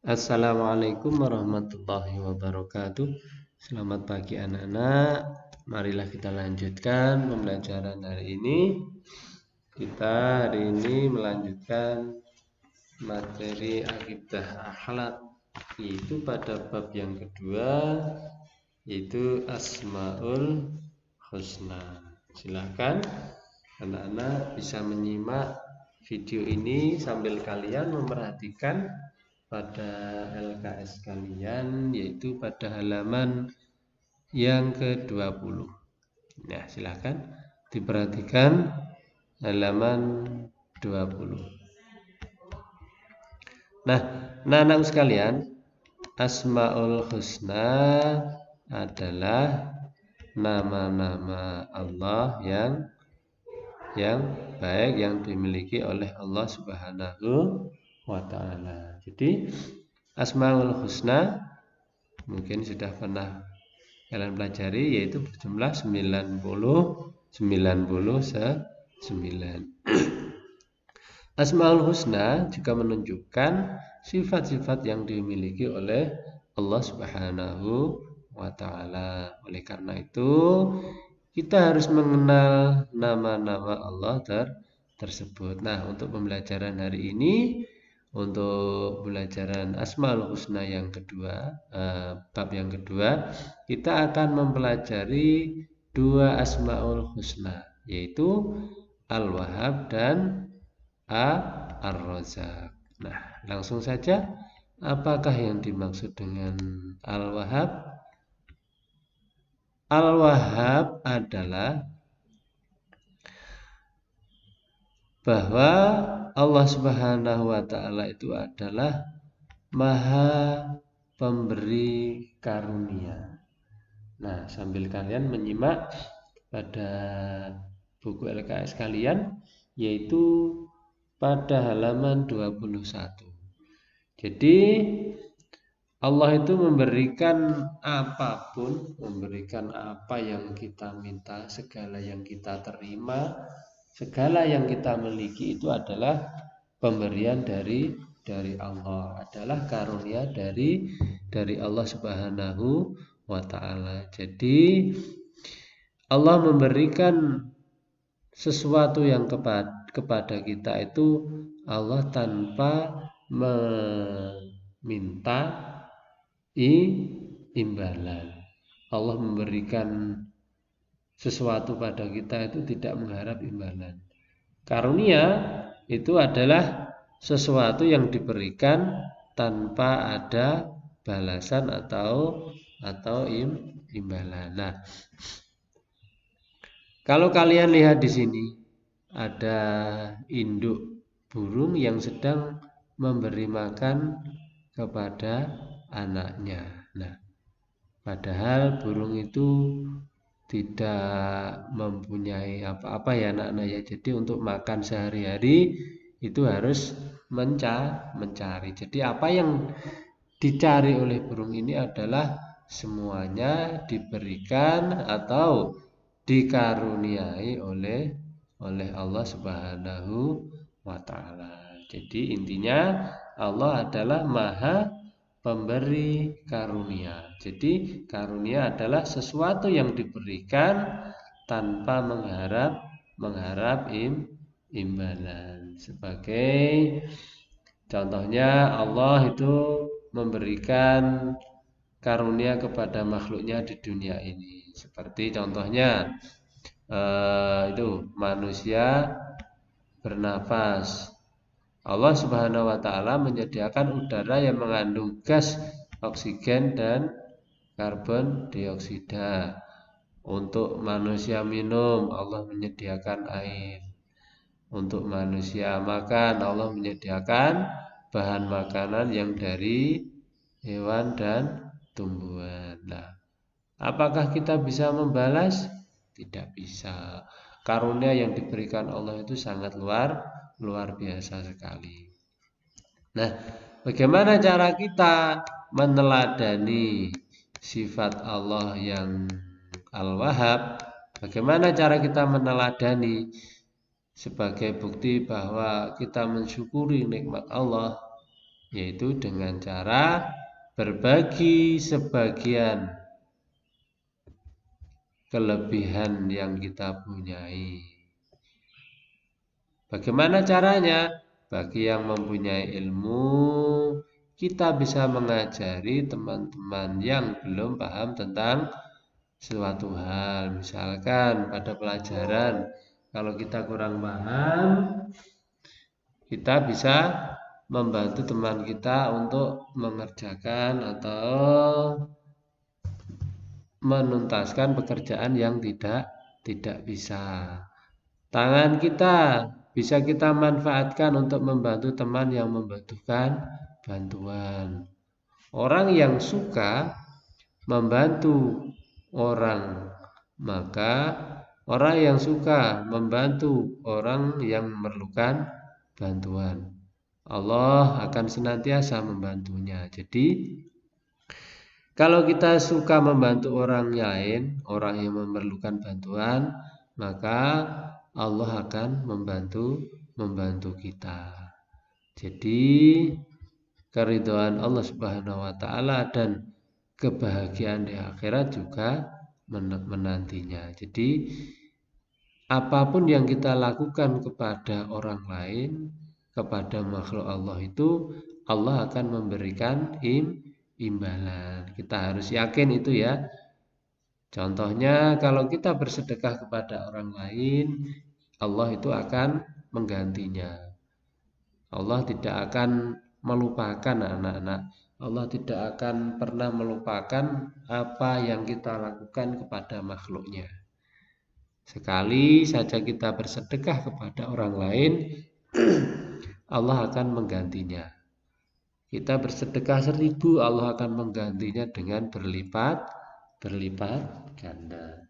Assalamualaikum warahmatullahi wabarakatuh. Selamat pagi anak-anak. Marilah kita lanjutkan pembelajaran hari ini. Kita hari ini melanjutkan materi akidah akhlak, yaitu pada bab yang kedua, yaitu Asmaul Husna. Silakan anak-anak bisa menyimak video ini sambil kalian memperhatikan pada LKS kalian, yaitu pada halaman yang ke-20. Nah, silakan diperhatikan halaman 20. Nah, anak-anak sekalian, Asmaul Husna adalah nama-nama Allah yang baik yang dimiliki oleh Allah Subhanahu wa ta'ala. Jadi Asmaul Husna mungkin sudah pernah kalian pelajari, yaitu berjumlah 99. Asmaul Husna juga menunjukkan sifat-sifat yang dimiliki oleh Allah Subhanahu wa ta'ala. Oleh karena itu kita harus mengenal nama-nama Allah tersebut. Nah, untuk pembelajaran hari ini, untuk pembelajaran Asmaul Husna yang kedua, bab yang kedua, kita akan mempelajari dua Asmaul Husna, yaitu Al-Wahhab dan Ar-Razzaq. Nah, langsung saja, apakah yang dimaksud dengan Al-Wahhab? Al-Wahhab adalah bahwa Allah Subhanahu wa ta'ala itu adalah Maha Pemberi Karunia. Nah, sambil kalian menyimak pada buku LKS kalian, yaitu pada halaman 21. Jadi Allah itu memberikan apapun, memberikan apa yang kita minta, segala yang kita terima, segala yang kita miliki itu adalah pemberian dari Allah, adalah karunia dari Allah Subhanahu wa ta'ala. Jadi Allah memberikan sesuatu yang kepada kita itu Allah tanpa meminta imbalan. Allah memberikan sesuatu pada kita itu tidak mengharap imbalan. Karunia itu adalah sesuatu yang diberikan tanpa ada balasan atau imbalan. Nah, kalau kalian lihat di sini ada induk burung yang sedang memberi makan kepada anaknya. Nah, padahal burung itu tidak mempunyai apa-apa ya anak-anak ya. Jadi untuk makan sehari-hari itu harus mencari. Jadi apa yang dicari oleh burung ini adalah semuanya diberikan atau dikaruniai oleh Allah Subhanahu wa ta'ala. Jadi intinya Allah adalah Maha Pemberi karunia. Jadi karunia adalah sesuatu yang diberikan tanpa mengharap imbalan. Sebagai contohnya, Allah itu memberikan karunia kepada makhluknya di dunia ini. Seperti contohnya itu manusia bernafas. Allah Subhanahu wa ta'ala menyediakan udara yang mengandung gas oksigen dan karbon dioksida. Untuk manusia minum, Allah menyediakan air. Untuk manusia makan, Allah menyediakan bahan makanan yang dari hewan dan tumbuhan. Nah, apakah kita bisa membalas? Tidak bisa. Karunia yang diberikan Allah itu sangat luar biasa sekali. Nah, bagaimana cara kita meneladani sifat Allah yang Al-Wahhab? Bagaimana cara kita meneladani sebagai bukti bahwa kita mensyukuri nikmat Allah? yaitu dengan cara berbagi sebagian kelebihan yang kita punyai. Bagaimana caranya? Bagi yang mempunyai ilmu, kita bisa mengajari teman-teman yang belum paham tentang suatu hal. Misalkan pada pelajaran, kalau kita kurang paham, kita bisa membantu teman kita untuk mengerjakan atau menuntaskan pekerjaan yang tidak bisa. Tangan kita bisa kita manfaatkan untuk membantu teman yang membutuhkan bantuan. Orang yang suka membantu orang, maka orang yang suka membantu orang yang memerlukan bantuan, Allah akan senantiasa membantunya. Jadi kalau kita suka membantu orang lain, orang yang memerlukan bantuan, maka Allah akan membantu kita. Jadi keridhaan Allah Subhanahu wa taala dan kebahagiaan di akhirat juga menantinya. Jadi apapun yang kita lakukan kepada orang lain, kepada makhluk Allah itu, Allah akan memberikan imbalan. Kita harus yakin itu ya. Contohnya kalau kita bersedekah kepada orang lain, Allah itu akan menggantinya. Allah tidak akan melupakan anak-anak. Allah tidak akan pernah melupakan apa yang kita lakukan kepada makhluknya. Sekali saja kita bersedekah kepada orang lain, Allah akan menggantinya. Kita bersedekah 1000, Allah akan menggantinya dengan berlipat ganda.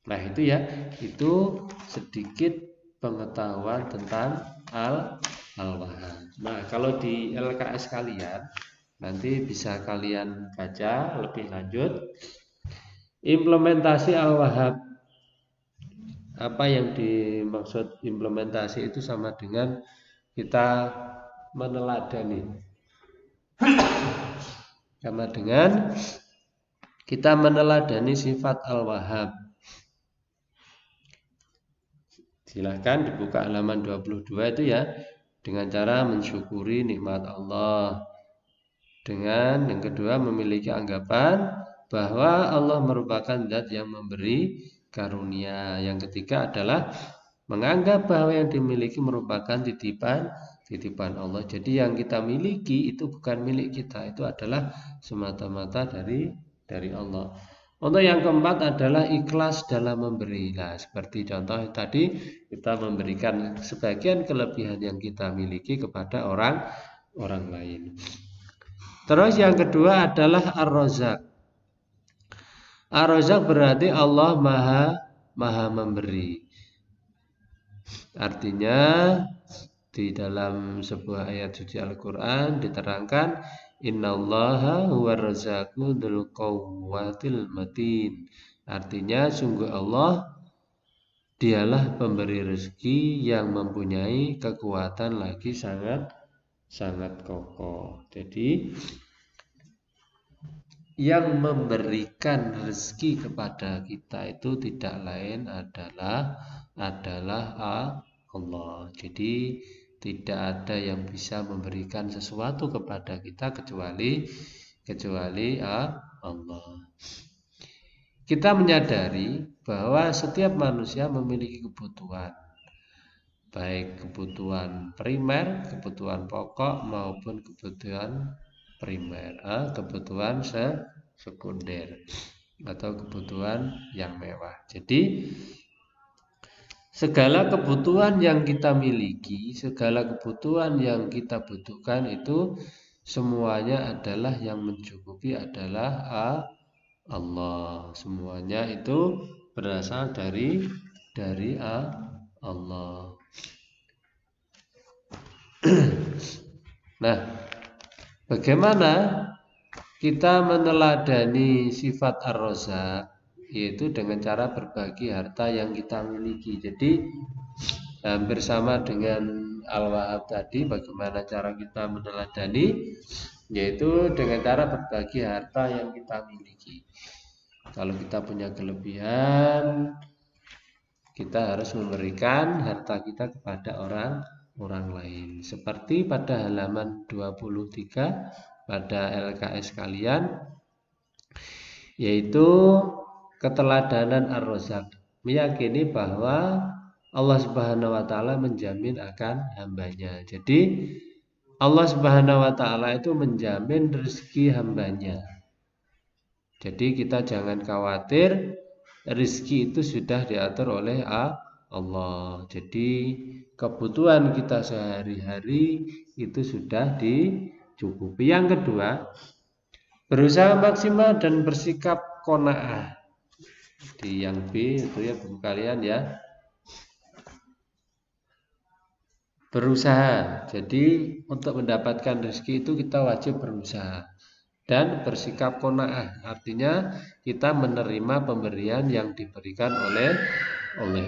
Nah itu ya, itu sedikit pengetahuan tentang Al-Wahhab. Nah kalau di LKS kalian, nanti bisa kalian baca lebih lanjut implementasi Al-Wahhab. Apa yang dimaksud implementasi itu sama dengan kita meneladani, sama dengan kita meneladani sifat Al-Wahhab. Silahkan dibuka halaman 22 itu ya, dengan cara mensyukuri nikmat Allah. Dengan yang kedua memiliki anggapan bahwa Allah merupakan zat yang memberi karunia. Yang ketiga adalah menganggap bahwa yang dimiliki merupakan titipan Allah. Jadi yang kita miliki itu bukan milik kita, itu adalah semata-mata dari Allah. Untuk yang keempat adalah ikhlas dalam memberi. Nah, seperti contoh tadi, kita memberikan sebagian kelebihan yang kita miliki kepada orang lain. Terus yang kedua adalah Ar-Razzaq. Ar-Razzaq berarti Allah maha memberi. Artinya di dalam sebuah ayat suci Al-Quran diterangkan innallaha huwar razzaqu dzul quwwatil matin. Artinya sungguh Allah dialah pemberi rezeki yang mempunyai kekuatan lagi sangat kokoh. Jadi yang memberikan rezeki kepada kita itu tidak lain adalah Allah. Jadi tidak ada yang bisa memberikan sesuatu kepada kita kecuali Allah. Kita menyadari bahwa setiap manusia memiliki kebutuhan, baik kebutuhan primer, kebutuhan pokok maupun kebutuhan kebutuhan sekunder atau kebutuhan yang mewah. Jadi segala kebutuhan yang kita miliki, segala kebutuhan yang kita butuhkan itu semuanya adalah yang mencukupi adalah Allah. Semuanya itu berasal dari Allah. Nah, bagaimana kita meneladani sifat Ar-Razzaq? Yaitu dengan cara berbagi harta yang kita miliki. Jadi hampir sama dengan Al-Wahhab tadi, bagaimana cara kita meneladani, yaitu dengan cara berbagi harta yang kita miliki. Kalau kita punya kelebihan, kita harus memberikan harta kita kepada orang lain. Seperti pada halaman 23 pada LKS kalian, yaitu keteladanan Ar-Razzaq, meyakini bahwa Allah Subhanahu wa taala menjamin akan hambanya. Jadi Allah Subhanahu wa taala itu menjamin rezeki hambanya. Jadi kita jangan khawatir, rezeki itu sudah diatur oleh Allah. Jadi kebutuhan kita sehari-hari itu sudah dicukupi. Yang kedua, berusaha maksimal dan bersikap qanaah. Di yang B itu ya buku kalian ya. Berusaha. Jadi untuk mendapatkan rezeki itu kita wajib berusaha dan bersikap qanaah. Artinya kita menerima pemberian yang diberikan oleh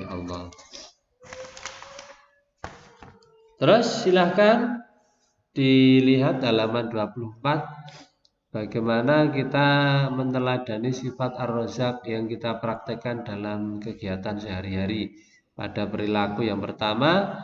Allah. Terus silahkan dilihat halaman 24, bagaimana kita meneladani sifat Ar-Razzaq yang kita praktekkan dalam kegiatan sehari-hari. Pada perilaku yang pertama,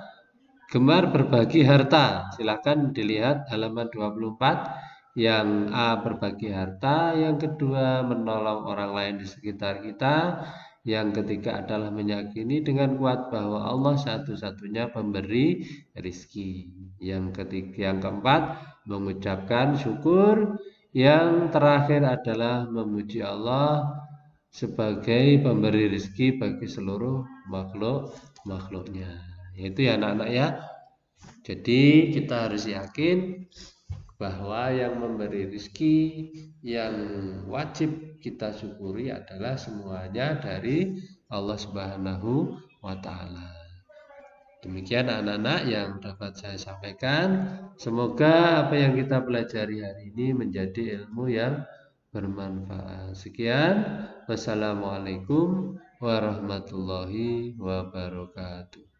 gemar berbagi harta. Silahkan dilihat halaman 24. Yang A, berbagi harta. Yang kedua, menolong orang lain di sekitar kita. Yang ketiga adalah meyakini dengan kuat bahwa Allah satu-satunya pemberi rizki. Yang keempat, mengucapkan syukur. Yang terakhir adalah memuji Allah sebagai pemberi rizki bagi seluruh makhluknya. Itu ya anak-anak ya. Jadi kita harus yakin bahwa yang memberi rizki yang wajib kita syukuri adalah semuanya dari Allah Subhanahu wa taala. Demikian anak-anak yang dapat saya sampaikan. Semoga apa yang kita pelajari hari ini menjadi ilmu yang bermanfaat. Sekian. Wassalamualaikum warahmatullahi wabarakatuh.